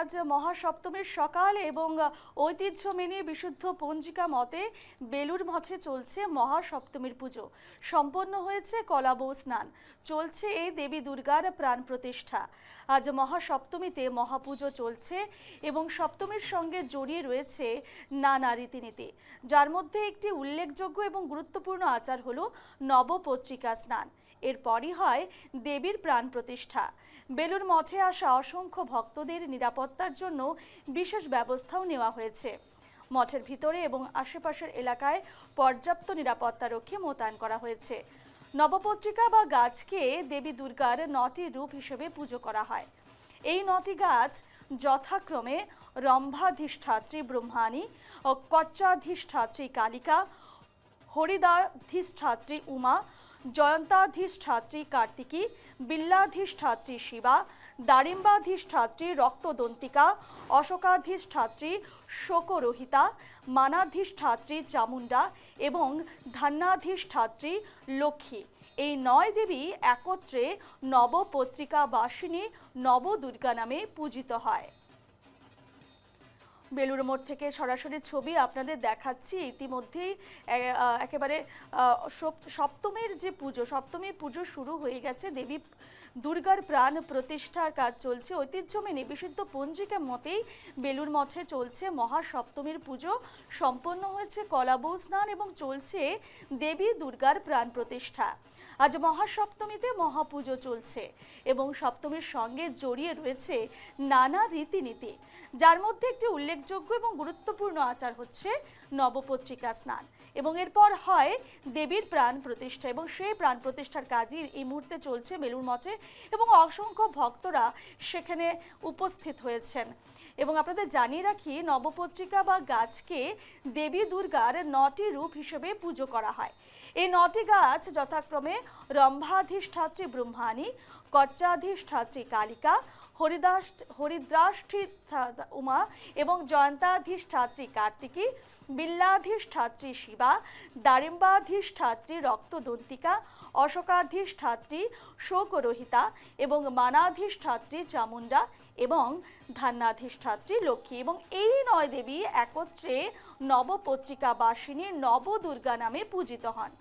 আজ মহাসপ্তমীর সকাল এবং ঐতিহ্য মেনে বিশুদ্ধ পঞ্জিকা মতে বেলুড় মঠে চলছে মহাসপ্তমীর পুজো। সম্পন্ন হয়েছে কলাবউ স্নান, চলছে এই দেবী দুর্গার প্রাণ প্রতিষ্ঠা। আজ মহাসপ্তমীতে মহাপুজো চলছে এবং সপ্তমীর সঙ্গে জড়িয়ে রয়েছে নানা রীতিনীতি, যার মধ্যে একটি উল্লেখযোগ্য এবং গুরুত্বপূর্ণ আচার হলো নবপত্রিকা স্নান। এরপরই হয় দেবীর প্রাণ প্রতিষ্ঠা। বেলুড় মঠে আসা অসংখ্য ভক্তদের নিরাপত্তার জন্য বিশেষ ব্যবস্থাও নেওয়া হয়েছে। মঠের ভিতরে এবং আশেপাশের এলাকায় পর্যাপ্ত নিরাপত্তারক্ষী মোতায়েন করা হয়েছে। নবপত্রিকা বা গাছকে দেবী দুর্গার ৯টি রূপ হিসেবে পুজো করা হয়। এই ৯টি গাছ যথাক্রমে রম্ভাধিষ্ঠাত্রী ব্রহ্মাণী, কচ্চাধিষ্ঠাত্রী কালিকা, হরিদাধিষ্ঠাত্রী উমা, জয়ন্তাধিষ্ঠাত্রী কার্তিকী, বিল্লাধিষ্ঠাত্রী শিবা, দারিম্বাধিষ্ঠাত্রী রক্তদন্তিকা, অশোকাধিষ্ঠাত্রী শোকরহিতা, মানাধিষ্ঠাত্রী চামুণ্ডা এবং ধান্যাধিষ্ঠাত্রী লক্ষ্মী। এই ৯ দেবী একত্রে নবপত্রিকা বাসিনী নবদুর্গা নামে পূজিত হয়। বেলুড় মঠ থেকে সরাসরি ছবি আপনাদের দেখাচ্ছি। ইতিমধ্যেই একেবারে সপ্তমীর যে পুজো, সপ্তমীর পুজো শুরু হয়ে গেছে। দেবী দুর্গার প্রাণ প্রতিষ্ঠার কাজ চলছে। ঐতিহ্য মেনে বিশুদ্ধ পঞ্জিকা মতেই বেলুড় মঠে চলছে মহাসপ্তমীর পুজো। সম্পন্ন হয়েছে কলাবউ স্নান এবং চলছে দেবী দুর্গার প্রাণ প্রতিষ্ঠা। আজ মহাসপ্তমীতে মহাপুজো চলছে এবং সপ্তমীর সঙ্গে জড়িয়ে রয়েছে নানা রীতিনীতি, যার মধ্যে একটি উল্লেখযোগ্য এবং গুরুত্বপূর্ণ আচার হচ্ছে নবপত্রিকা স্নান এবং এরপর হয় দেবীর প্রাণ প্রতিষ্ঠা। এবং সেই প্রাণ প্রতিষ্ঠার কাজই এই মুহূর্তে চলছে বেলুড় মঠে এবং অসংখ্য ভক্তরা সেখানে উপস্থিত হয়েছেন। এবং আপনাদের জানিয়ে রাখি, নবপত্রিকা বা গাছকে দেবী দুর্গার ৯টি রূপ হিসেবে পুজো করা হয়। এই ৯টি গাছ যথাক্রমে রম্ভাধিষ্ঠাত্রী ব্রহ্মাণী, কচ্চাধিষ্ঠাত্রী কালিকা, হরিদ্রাষ্ঠী উমা এবং জয়ন্তাধিষ্ঠাত্রী কার্তিকী, বিল্লাধিষ্ঠাত্রী শিবা, দারিম্বাধিষ্ঠাত্রী রক্তদন্তিকা, অশোকাধিষ্ঠাত্রী শোকরহিতা এবং মানাধিষ্ঠাত্রী চামুণ্ডা এবং ধান্যাধিষ্ঠাত্রী লক্ষ্মী। এবং এই ৯ দেবী একত্রে নবপত্রিকা বাসিনী নবদুর্গা নামে পূজিত হন।